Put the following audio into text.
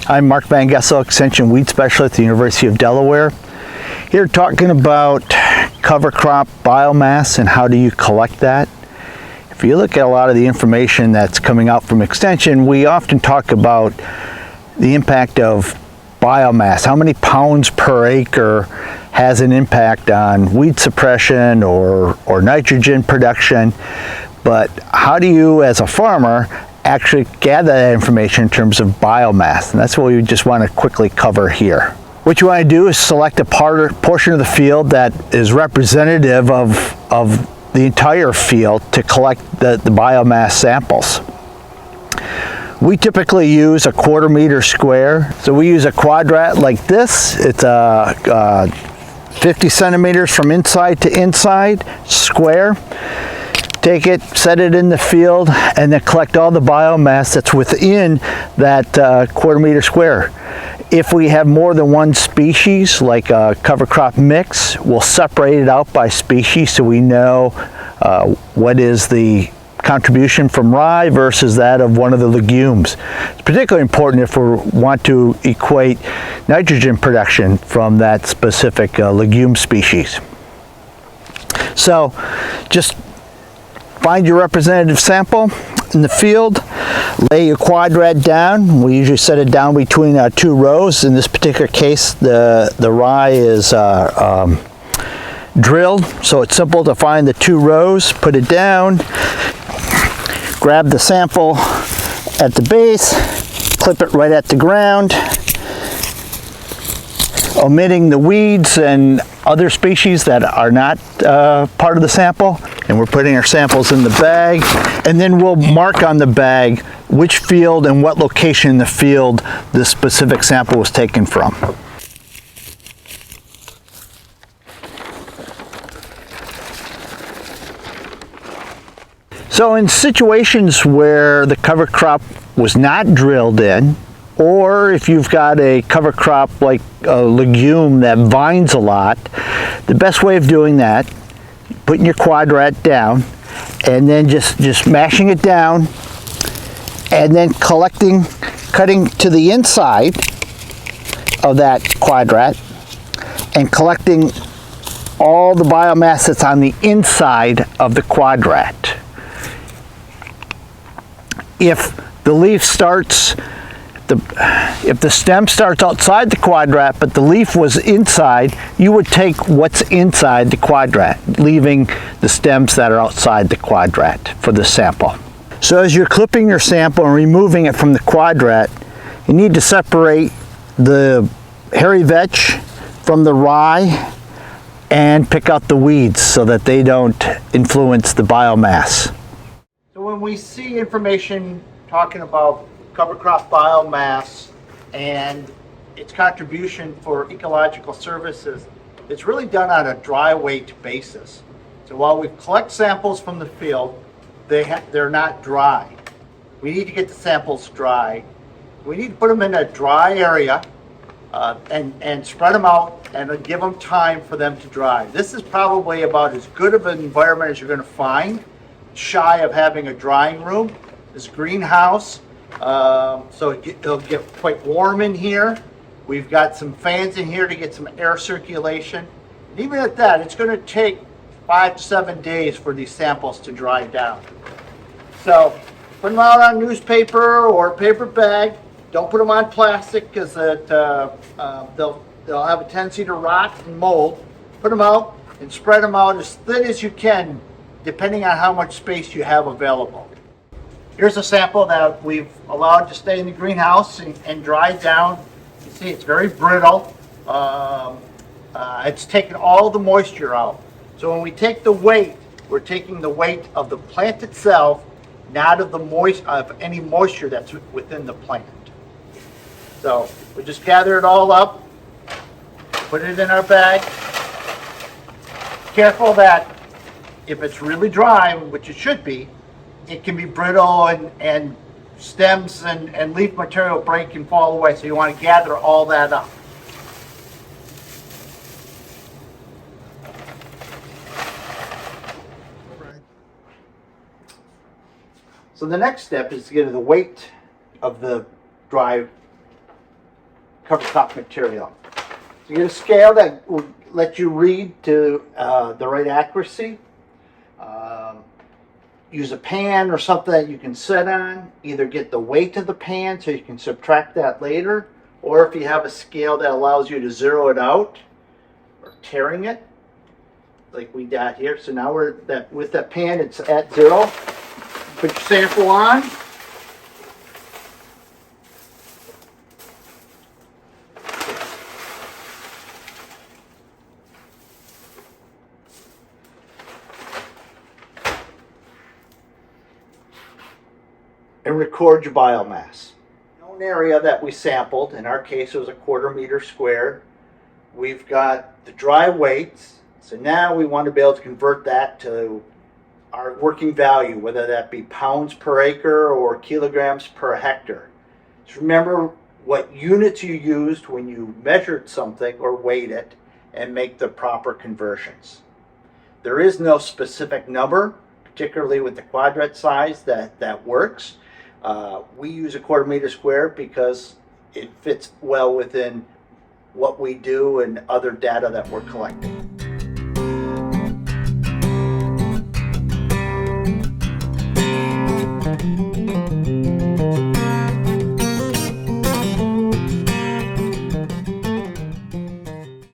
I'm Mark VanGessel, Extension Weed Specialist at the University of Delaware. Here talking about cover crop biomass and how do you collect that. If you look at a lot of the information that's coming out from Extension, we often talk about the impact of biomass. How many pounds per acre has an impact on weed suppression or nitrogen production. But how do you, as a farmer, actually gather that information in terms of biomass? And that's what we just want to quickly cover here. What you want to do is select a portion of the field that is representative of the entire field to collect the biomass samples. We typically use a 1/4 meter square. So we use a quadrat like this. It's a 50 centimeters from inside to inside square. Take it, set it in the field, and then collect all the biomass that's within that 1/4 meter square. If we have more than one species, like a cover crop mix, we'll separate it out by species so we know what is the contribution from rye versus that of one of the legumes. It's particularly important if we want to equate nitrogen production from that specific legume species. So just find your representative sample in the field, lay your quadrat down. We usually set it down between two rows. In this particular case, the rye is drilled, so it's simple to find the two rows, put it down, grab the sample at the base, clip it right at the ground, omitting the weeds and other species that are not part of the sample. And we're putting our samples in the bag, and then we'll mark on the bag which field and what location in the field this specific sample was taken from. So in situations where the cover crop was not drilled in, or if you've got a cover crop like a legume that vines a lot, the best way of doing that, putting your quadrat down and then just mashing it down and then cutting to the inside of that quadrat and collecting all the biomass that's on the inside of the quadrat. If the leaf starts, if the stem starts outside the quadrat but the leaf was inside, you would take what's inside the quadrat, leaving the stems that are outside the quadrat for the sample. So as you're clipping your sample and removing it from the quadrat, you need to separate the hairy vetch from the rye and pick out the weeds so that they don't influence the biomass. So when we see information talking about cover crop biomass and its contribution for ecological services, it's really done on a dry weight basis. So while we collect samples from the field, they're not dry. We need to get the samples dry. We need to put them in a dry area and spread them out and give them time for them to dry. This is probably about as good of an environment as you're going to find, shy of having a drying room. This greenhouse, so it'll get quite warm in here. We've got some fans in here to get some air circulation. And even at that, it's going to take 5 to 7 days for these samples to dry down. So put them out on newspaper or paper bag. Don't put them on plastic because they'll have a tendency to rot and mold. Put them out and spread them out as thin as you can, depending on how much space you have available. Here's a sample that we've allowed to stay in the greenhouse and dry down. You see it's very brittle. It's taken all the moisture out. So when we take the weight, we're taking the weight of the plant itself, not of any moisture that's within the plant. So we just gather it all up, put it in our bag. Careful that if it's really dry, which it should be, it can be brittle and stems and leaf material break and fall away. So you want to gather all that up. So the next step is to get the weight of the dry cover top material. So you get a scale that will let you read to the right accuracy. Use a pan or something that you can sit on. Either get the weight of the pan so you can subtract that later, or if you have a scale that allows you to zero it out, or tearing it, like we got here. So now with that pan, it's at 0. Put your sample on. And record your biomass. Known area that we sampled, in our case it was a 1/4 meter squared. We've got the dry weights, so now we want to be able to convert that to our working value, whether that be pounds per acre or kilograms per hectare. Just remember what units you used when you measured something or weighed it, and make the proper conversions. There is no specific number, particularly with the quadrat size, that works. We use a 1/4 meter squared because it fits well within what we do and other data that we're collecting.